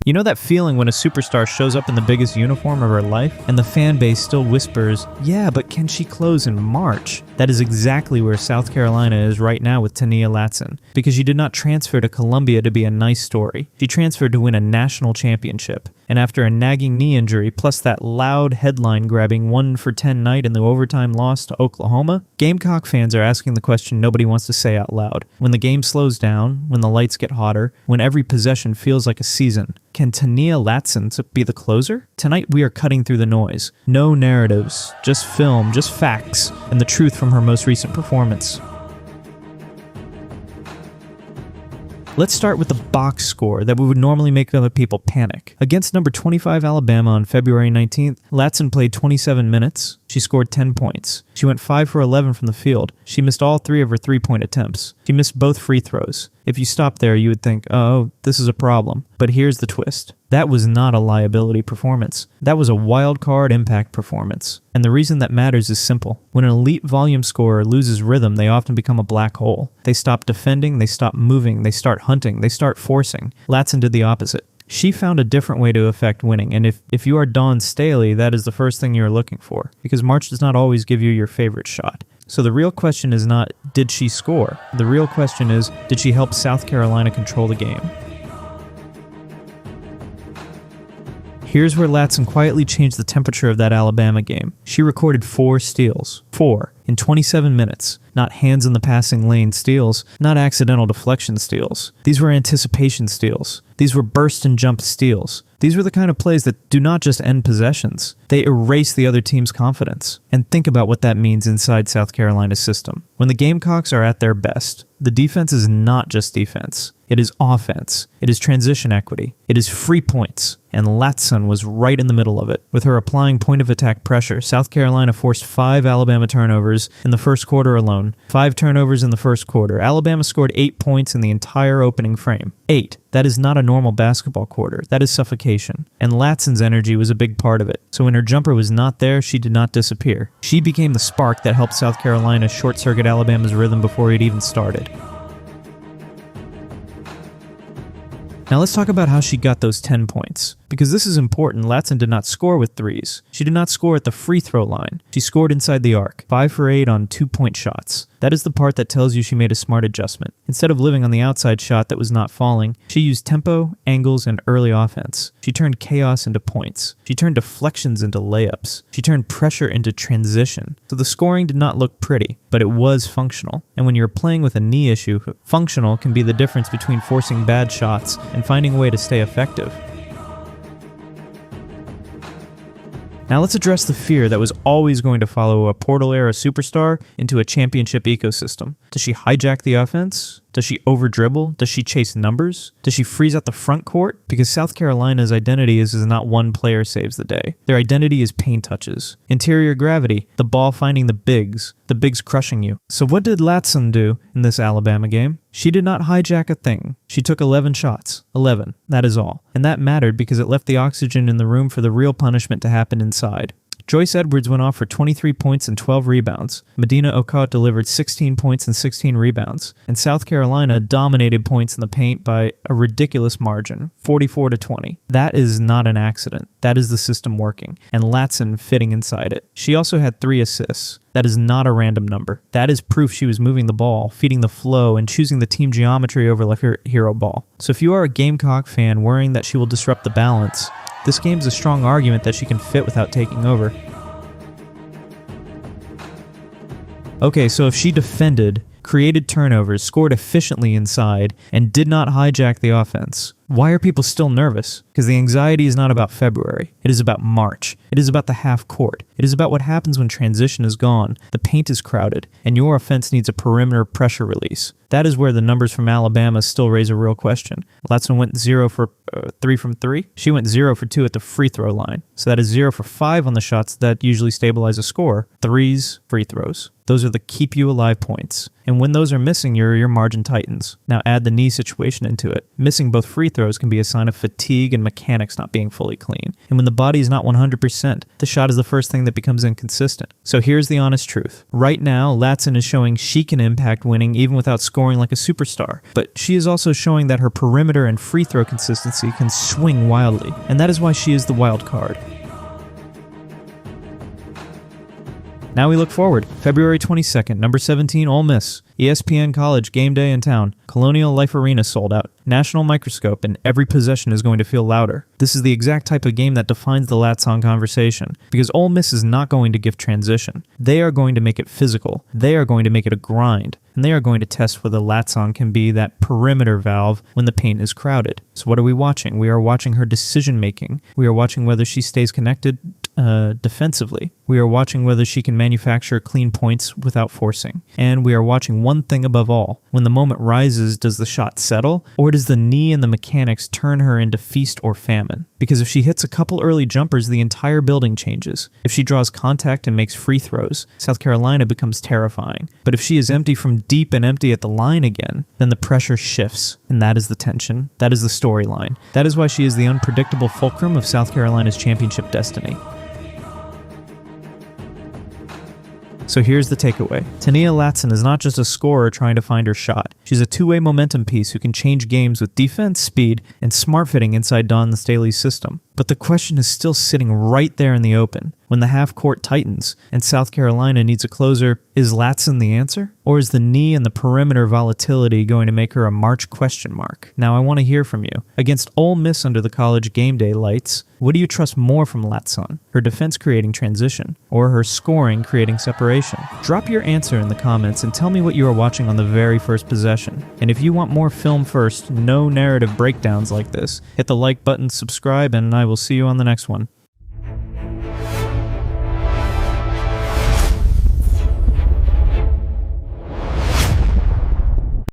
You know that feeling when a superstar shows up in the biggest uniform of her life, and the fan base still whispers, yeah, but can she close in March? That is exactly where South Carolina is right now with Tania Latson, because she did not transfer to Columbia to be a nice story. She transferred to win a national championship. And after a nagging knee injury, plus that loud headline-grabbing 1-for-10 night in the overtime loss to Oklahoma, Gamecock fans are asking the question nobody wants to say out loud. When the game slows down, when the lights get hotter, when every possession feels like a season, can Tania Latson be the closer? Tonight we are cutting through the noise. No narratives, just film, just facts, and the truth from her most recent performance. Let's start with the box score that would normally make other people panic. Against number 25 Alabama on February 19th, Latson played 27 minutes. She scored 10 points. She went 5 for 11 from the field. She missed all 3 of her 3-point attempts. She missed both free throws. If you stop there, you would think, oh, this is a problem. But here's the twist. That was not a liability performance. That was a wild card impact performance. And the reason that matters is simple. When an elite volume scorer loses rhythm, they often become a black hole. They stop defending, they stop moving, they start hunting, they start forcing. Latson did the opposite. She found a different way to affect winning, and if you are Dawn Staley, that is the first thing you're looking for, because March does not always give you your favorite shot. So the real question is not, did she score? The real question is, did she help South Carolina control the game? Here's where Latson quietly changed the temperature of that Alabama game. She recorded 4 steals. 4. In 27 minutes. Not hands in the passing lane steals, not accidental deflection steals. These were anticipation steals. These were burst and jump steals. These were the kind of plays that do not just end possessions. They erase the other team's confidence. And think about what that means inside South Carolina's system. When the Gamecocks are at their best, the defense is not just defense. It is offense. It is transition equity. It is free points. And Latson was right in the middle of it. With her applying point-of-attack pressure, South Carolina forced 5 Alabama turnovers in the first quarter alone. 5 turnovers in the first quarter. Alabama scored 8 points in the entire opening frame. 8. That is not a normal basketball quarter. That is suffocation. And Latson's energy was a big part of it. So when her jumper was not there, she did not disappear. She became the spark that helped South Carolina short-circuit Alabama's rhythm before it even started. Now let's talk about how she got those 10 points. Because this is important, Latson did not score with threes. She did not score at the free throw line. She scored inside the arc, 5 for 8 on 2-point shots. That is the part that tells you she made a smart adjustment. Instead of living on the outside shot that was not falling, she used tempo, angles, and early offense. She turned chaos into points. She turned deflections into layups. She turned pressure into transition. So the scoring did not look pretty, but it was functional. And when you're playing with a knee issue, functional can be the difference between forcing bad shots and finding a way to stay effective. Now let's address the fear that was always going to follow a portal-era superstar into a championship ecosystem. Does she hijack the offense? Does she over-dribble? Does she chase numbers? Does she freeze out the front court? Because South Carolina's identity is not one player saves the day. Their identity is paint touches. Interior gravity, the ball finding the bigs crushing you. So what did Latson do in this Alabama game? She did not hijack a thing. She took 11 shots. 11. That is all. And that mattered because it left the oxygen in the room for the real punishment to happen inside. Joyce Edwards went off for 23 points and 12 rebounds. Medina Okot delivered 16 points and 16 rebounds. And South Carolina dominated points in the paint by a ridiculous margin, 44-20. That is not an accident. That is the system working, and Latson fitting inside it. She also had 3 assists. That is not a random number. That is proof she was moving the ball, feeding the flow, and choosing the team geometry over her hero ball. So if you are a Gamecock fan worrying that she will disrupt the balance, this game's a strong argument that she can fit without taking over. Okay, so if she defended, created turnovers, scored efficiently inside, and did not hijack the offense, why are people still nervous? Because the anxiety is not about February. It is about March. It is about the half court. It is about what happens when transition is gone, the paint is crowded, and your offense needs a perimeter pressure release. That is where the numbers from Alabama still raise a real question. Latson went 0 for 3 from 3. She went 0 for 2 at the free throw line. So that is 0 for 5 on the shots that usually stabilize a score. 3s, free throws. Those are the keep you alive points. And when those are missing, your margin tightens. Now add the knee situation into it. Missing both free throws can be a sign of fatigue and mechanics not being fully clean. And when the body is not 100%, the shot is the first thing that becomes inconsistent. So here's the honest truth. Right now, Latson is showing she can impact winning even without scoring like a superstar. But she is also showing that her perimeter and free throw consistency can swing wildly. And that is why she is the wild card. Now we look forward. February 22nd, number 17, Ole Miss. ESPN College, game day in town. Colonial Life Arena sold out. National microscope, and every possession is going to feel louder. This is the exact type of game that defines the Latson conversation, because Ole Miss is not going to give transition. They are going to make it physical. They are going to make it a grind. And they are going to test whether Latson can be that perimeter valve when the paint is crowded. So what are we watching? We are watching her decision making. We are watching whether she stays connected defensively. We are watching whether she can manufacture clean points without forcing. And we are watching one thing above all. When the moment rises, does the shot settle? Or does the knee and the mechanics turn her into feast or famine? Because if she hits a couple early jumpers, the entire building changes. If she draws contact and makes free throws, South Carolina becomes terrifying. But if she is empty from deep and empty at the line again, then the pressure shifts. And that is the tension. That is the storyline. That is why she is the unpredictable fulcrum of South Carolina's championship destiny. So here's the takeaway. Tania Latson is not just a scorer trying to find her shot. She's a two-way momentum piece who can change games with defense, speed, and smart fitting inside Don Staley's system. But the question is still sitting right there in the open. When the half-court tightens and South Carolina needs a closer, is Latson the answer? Or is the knee and the perimeter volatility going to make her a March question mark? Now I want to hear from you. Against Ole Miss under the college game day lights, what do you trust more from Latson? Her defense creating transition, or her scoring creating separation? Drop your answer in the comments and tell me what you are watching on the very first possession. And if you want more film first, no narrative breakdowns like this, hit the like button, subscribe, and I will see you on the next one.